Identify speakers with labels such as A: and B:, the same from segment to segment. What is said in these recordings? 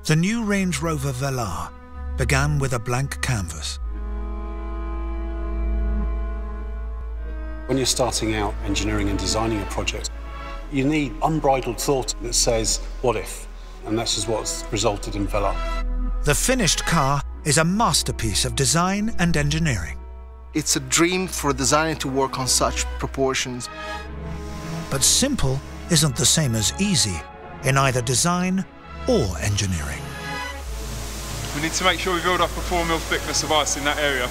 A: The new Range Rover Velar began with a blank canvas.
B: When you're starting out engineering and designing a project, you need unbridled thought that says, what if? And that's just what's resulted in Velar.
A: The finished car is a masterpiece of design and engineering.
C: It's a dream for a designer to work on such proportions.
A: But simple isn't the same as easy in either design or engineering.
D: We need to make sure we build up a 4 mil thickness of ice in that area.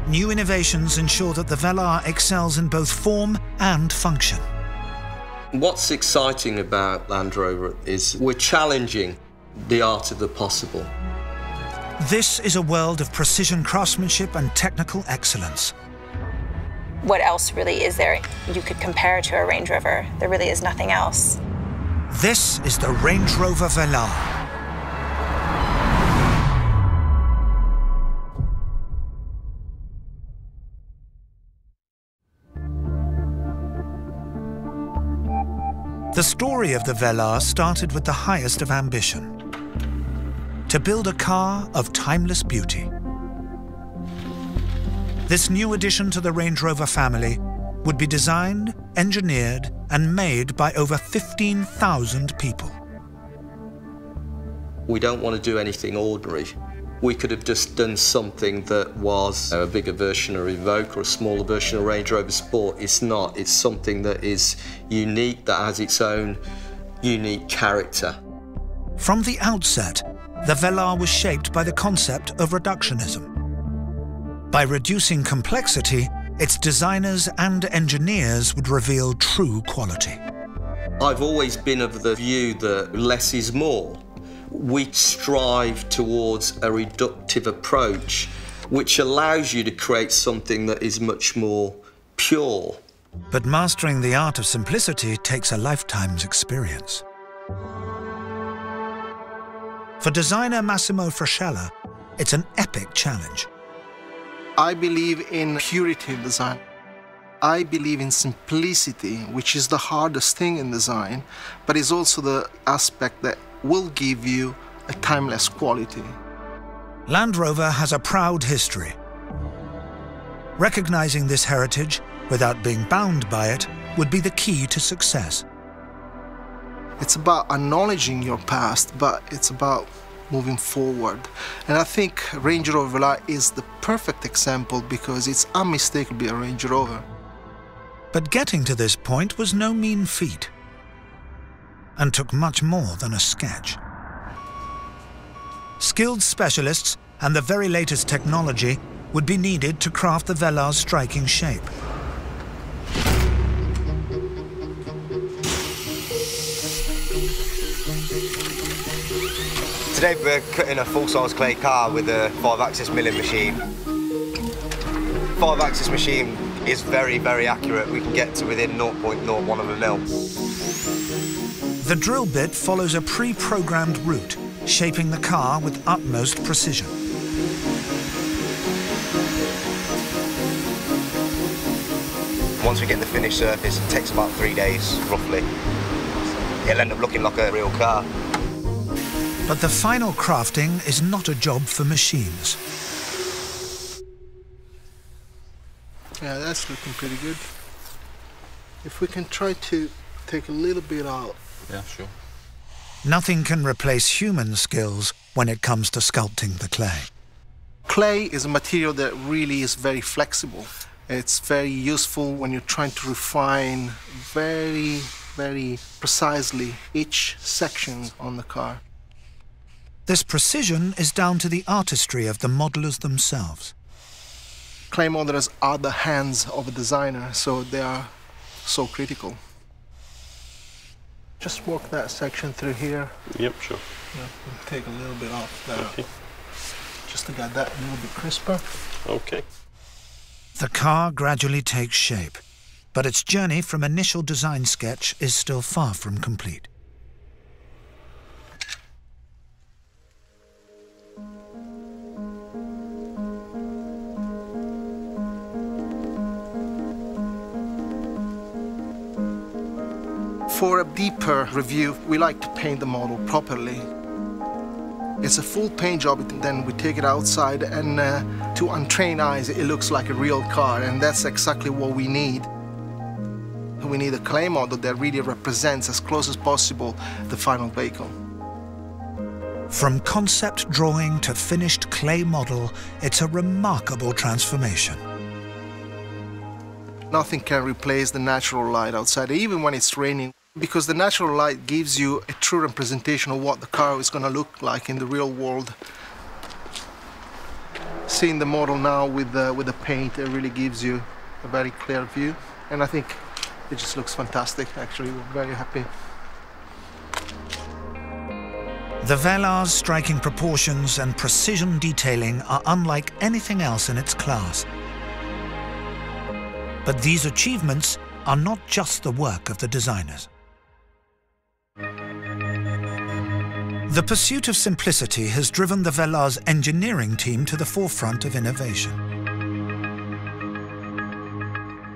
A: New innovations ensure that the Velar excels in both form and function.
E: What's exciting about Land Rover is we're challenging the art of the possible.
A: This is a world of precision craftsmanship and technical excellence.
F: What else really is there you could compare to a Range Rover? There really is nothing else.
A: This is the Range Rover Velar. The story of the Velar started with the highest of ambition: to build a car of timeless beauty. This new addition to the Range Rover family would be designed, engineered, and made by over 15,000 people.
E: We don't want to do anything ordinary. We could have just done something that was a bigger version of Evoque or a smaller version of Range Rover Sport. It's not. It's something that is unique, that has its own unique character.
A: From the outset, the Velar was shaped by the concept of reductionism. By reducing complexity, its designers and engineers would reveal true quality.
E: I've always been of the view that less is more. We strive towards a reductive approach, which allows you to create something that is much more pure.
A: But mastering the art of simplicity takes a lifetime's experience. For designer Massimo Frascella, it's an epic challenge.
C: I believe in purity in design. I believe in simplicity, which is the hardest thing in design, but it's also the aspect that will give you a timeless quality.
A: Land Rover has a proud history. Recognizing this heritage without being bound by it would be the key to success.
C: It's about acknowledging your past, but it's about moving forward. And I think Range Rover Velar is the perfect example because it's unmistakably a Range Rover.
A: But getting to this point was no mean feat, and took much more than a sketch. Skilled specialists and the very latest technology would be needed to craft the Velar's striking shape.
G: Today we're cutting a full-size clay car with a 5-axis milling machine. 5-axis machine is very, very accurate. We can get to within 0.01 of a mil.
A: The drill bit follows a pre-programmed route, shaping the car with utmost precision.
G: Once we get the finished surface, it takes about 3 days, roughly. It'll end up looking like a real car.
A: But the final crafting is not a job for machines.
C: Yeah, that's looking pretty good. If we can try to take a little bit out.
B: Yeah, sure.
A: Nothing can replace human skills when it comes to sculpting the clay.
C: Clay is a material that really is very flexible. It's very useful when you're trying to refine very, very precisely each section on the car.
A: This precision is down to the artistry of the modelers themselves.
C: Clay modelers are the hands of a designer, so they are so critical. Just work that section through here.
B: Yep, sure.
C: Yeah, we'll take a little bit off there.
B: Okay.
C: Just to get that a little bit crisper.
B: Okay.
A: The car gradually takes shape, but its journey from initial design sketch is still far from complete.
C: For a deeper review, we like to paint the model properly. It's a full paint job, then we take it outside, and to untrained eyes it looks like a real car, and that's exactly what we need. We need a clay model that really represents as close as possible the final vehicle.
A: From concept drawing to finished clay model, it's a remarkable transformation.
C: Nothing can replace the natural light outside, even when it's raining, because the natural light gives you a true representation of what the car is going to look like in the real world. Seeing the model now with the paint, it really gives you a very clear view, and I think it just looks fantastic, actually. We're very happy.
A: The Velar's striking proportions and precision detailing are unlike anything else in its class. But these achievements are not just the work of the designers. The pursuit of simplicity has driven the Velar's engineering team to the forefront of innovation.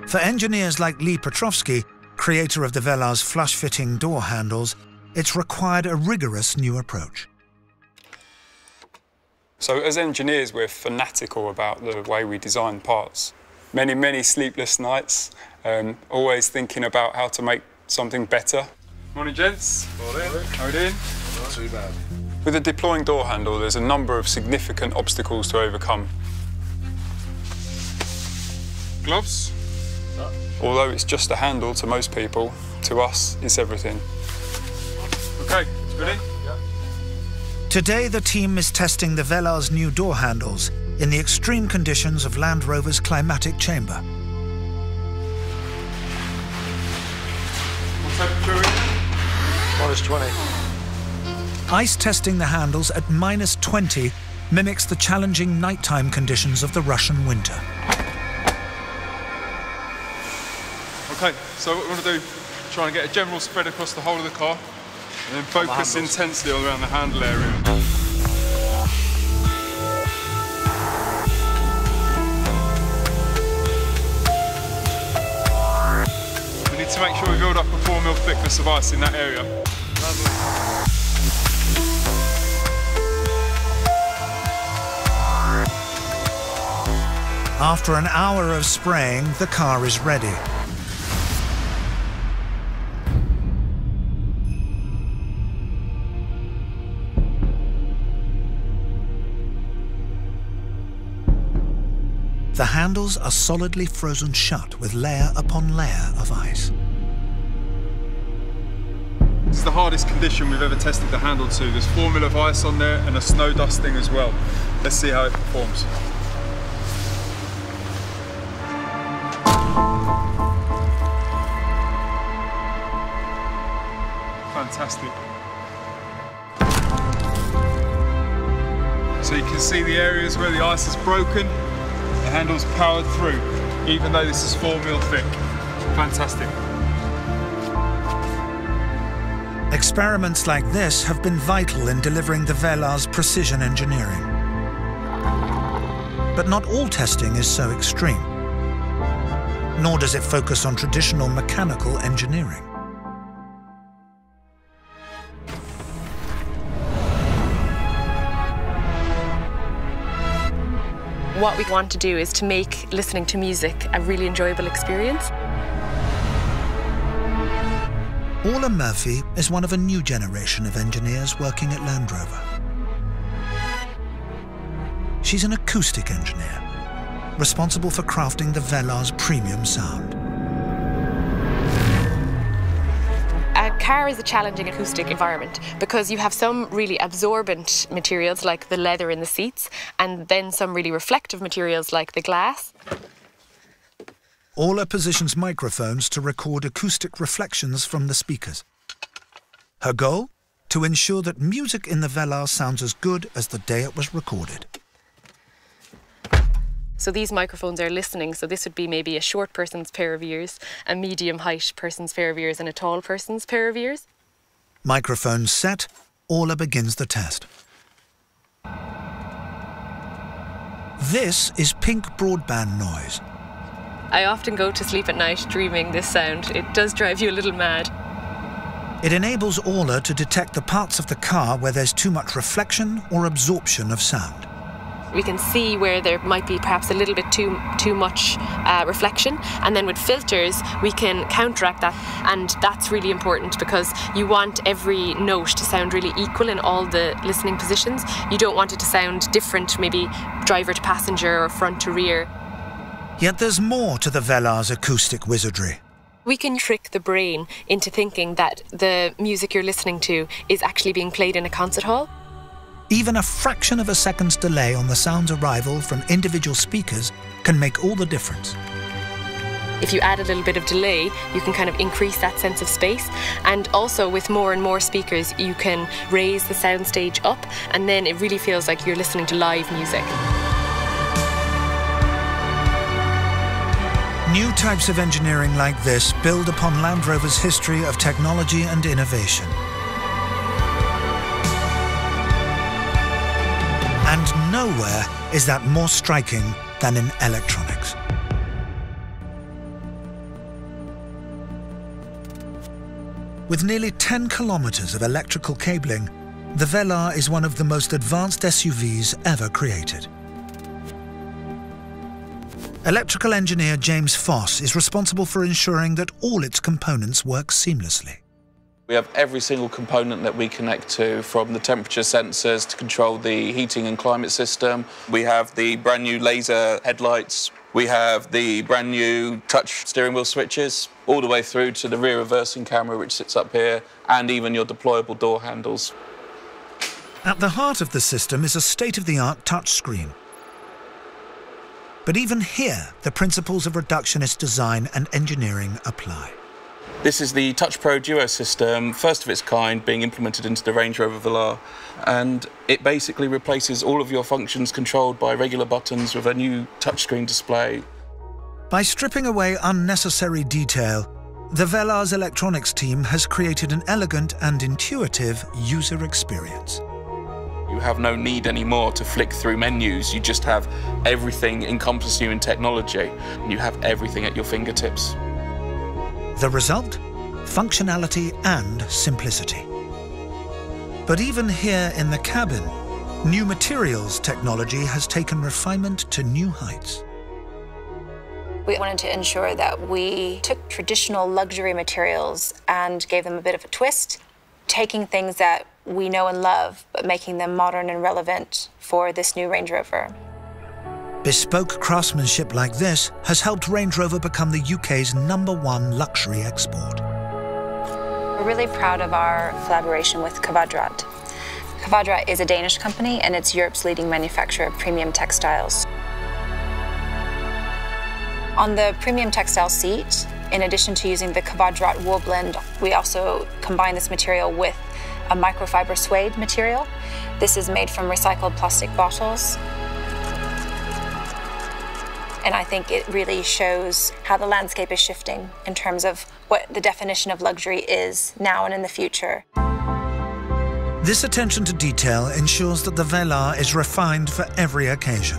A: For engineers like Lee Petrovsky, creator of the Velar's flush-fitting door handles, it's required a rigorous new approach.
D: So as engineers, we're fanatical about the way we design parts. Many, many sleepless nights, always thinking about how to make something better. Morning, gents. Morning. How are you doing?
B: Not too bad.
D: With a deploying door handle, there's a number of significant obstacles to overcome. Gloves? No. Although it's just a handle to most people, to us, it's everything. OK, ready? Yeah.
A: Today, the team is testing the Velar's new door handles in the extreme conditions of Land Rover's climatic chamber.
D: What temperature are we?
C: -20.
A: Ice testing the handles at -20 mimics the challenging nighttime conditions of the Russian winter.
D: OK, so what we want to do, try and get a general spread across the whole of the car, and then focus intensely around the handle area. We need to make sure we build up a 4 mm thickness of ice in that area.
A: After an hour of spraying, the car is ready. The handles are solidly frozen shut with layer upon layer of ice.
D: This is the hardest condition we've ever tested the handle to. There's 4 mm of ice on there and a snow dusting as well. Let's see how it performs. Fantastic. So you can see the areas where the ice is broken. The handle's powered through, even though this is 4 mm thick. Fantastic.
A: Experiments like this have been vital in delivering the Velar's precision engineering. But not all testing is so extreme, nor does it focus on traditional mechanical engineering.
H: What we want to do is to make listening to music a really enjoyable experience.
A: Orla Murphy is one of a new generation of engineers working at Land Rover. She's an acoustic engineer, responsible for crafting the Velar's premium sound.
H: A car is a challenging acoustic environment because you have some really absorbent materials like the leather in the seats, and then some really reflective materials like the glass.
A: Orla positions microphones to record acoustic reflections from the speakers. Her goal? To ensure that music in the Velar sounds as good as the day it was recorded.
H: So these microphones are listening, so this would be maybe a short person's pair of ears, a medium height person's pair of ears, and a tall person's pair of ears.
A: Microphones set, Orla begins the test. This is pink broadband noise.
H: I often go to sleep at night dreaming this sound. It does drive you a little mad.
A: It enables Aula to detect the parts of the car where there's too much reflection or absorption of sound.
H: We can see where there might be perhaps a little bit too much reflection, and then with filters we can counteract that, and that's really important because you want every note to sound really equal in all the listening positions. You don't want it to sound different, maybe driver to passenger or front to rear.
A: Yet there's more to the Velar's acoustic wizardry.
H: We can trick the brain into thinking that the music you're listening to is actually being played in a concert hall.
A: Even a fraction of a second's delay on the sound's arrival from individual speakers can make all the difference.
H: If you add a little bit of delay, you can kind of increase that sense of space. And also with more and more speakers, you can raise the soundstage up, and then it really feels like you're listening to live music.
A: New types of engineering like this build upon Land Rover's history of technology and innovation. And nowhere is that more striking than in electronics. With nearly 10 kilometers of electrical cabling, the Velar is one of the most advanced SUVs ever created. Electrical engineer James Foss is responsible for ensuring that all its components work seamlessly.
I: We have every single component that we connect to, from the temperature sensors to control the heating and climate system. We have the brand new laser headlights. We have the brand new touch steering wheel switches, all the way through to the rear reversing camera, which sits up here, and even your deployable door handles.
A: At the heart of the system is a state-of-the-art touchscreen. But even here, the principles of reductionist design and engineering apply.
I: This is the Touch Pro Duo system, first of its kind, being implemented into the Range Rover Velar, and it basically replaces all of your functions controlled by regular buttons with a new touchscreen display.
A: By stripping away unnecessary detail, the Velar's electronics team has created an elegant and intuitive user experience.
I: You have no need anymore to flick through menus. You just have everything encompass you in technology, and you have everything at your fingertips.
A: The result? Functionality and simplicity. But even here in the cabin, new materials technology has taken refinement to new heights.
F: We wanted to ensure that we took traditional luxury materials and gave them a bit of a twist, taking things that we know and love, but making them modern and relevant for this new Range Rover.
A: Bespoke craftsmanship like this has helped Range Rover become the UK's #1 luxury export.
F: We're really proud of our collaboration with Kvadrat. Kvadrat is a Danish company, and it's Europe's leading manufacturer of premium textiles. On the premium textile seat, in addition to using the Kvadrat wool blend, we also combine this material with a microfiber suede material. This is made from recycled plastic bottles. And I think it really shows how the landscape is shifting in terms of what the definition of luxury is now and in the future.
A: This attention to detail ensures that the Velar is refined for every occasion.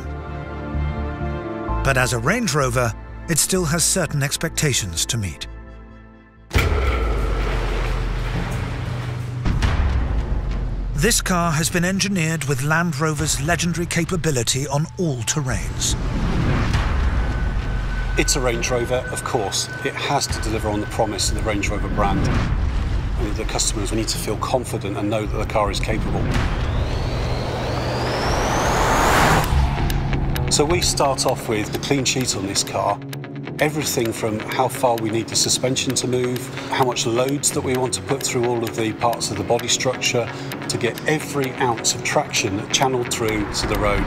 A: But as a Range Rover, it still has certain expectations to meet. This car has been engineered with Land Rover's legendary capability on all terrains.
B: It's a Range Rover, of course. It has to deliver on the promise of the Range Rover brand. And the customers need to feel confident and know that the car is capable. So we start off with the clean sheet on this car. Everything from how far we need the suspension to move, how much loads that we want to put through all of the parts of the body structure to get every ounce of traction channeled through to the road.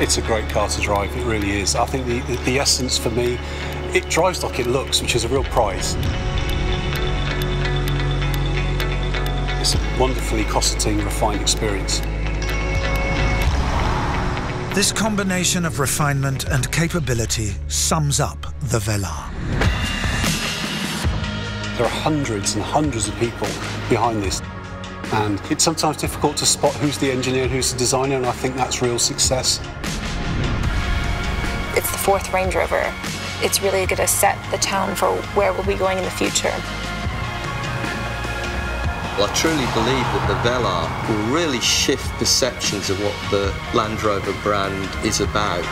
B: It's a great car to drive, it really is. I think the essence for me, it drives like it looks, which is a real prize. It's a wonderfully cosseting, refined experience.
A: This combination of refinement and capability sums up the Velar.
B: There are hundreds and hundreds of people behind this, and it's sometimes difficult to spot who's the engineer and who's the designer, and I think that's real success.
F: It's the 4th Range Rover. It's really going to set the tone for where we'll be going in the future.
E: Well, I truly believe that the Velar will really shift perceptions of what the Land Rover brand is about.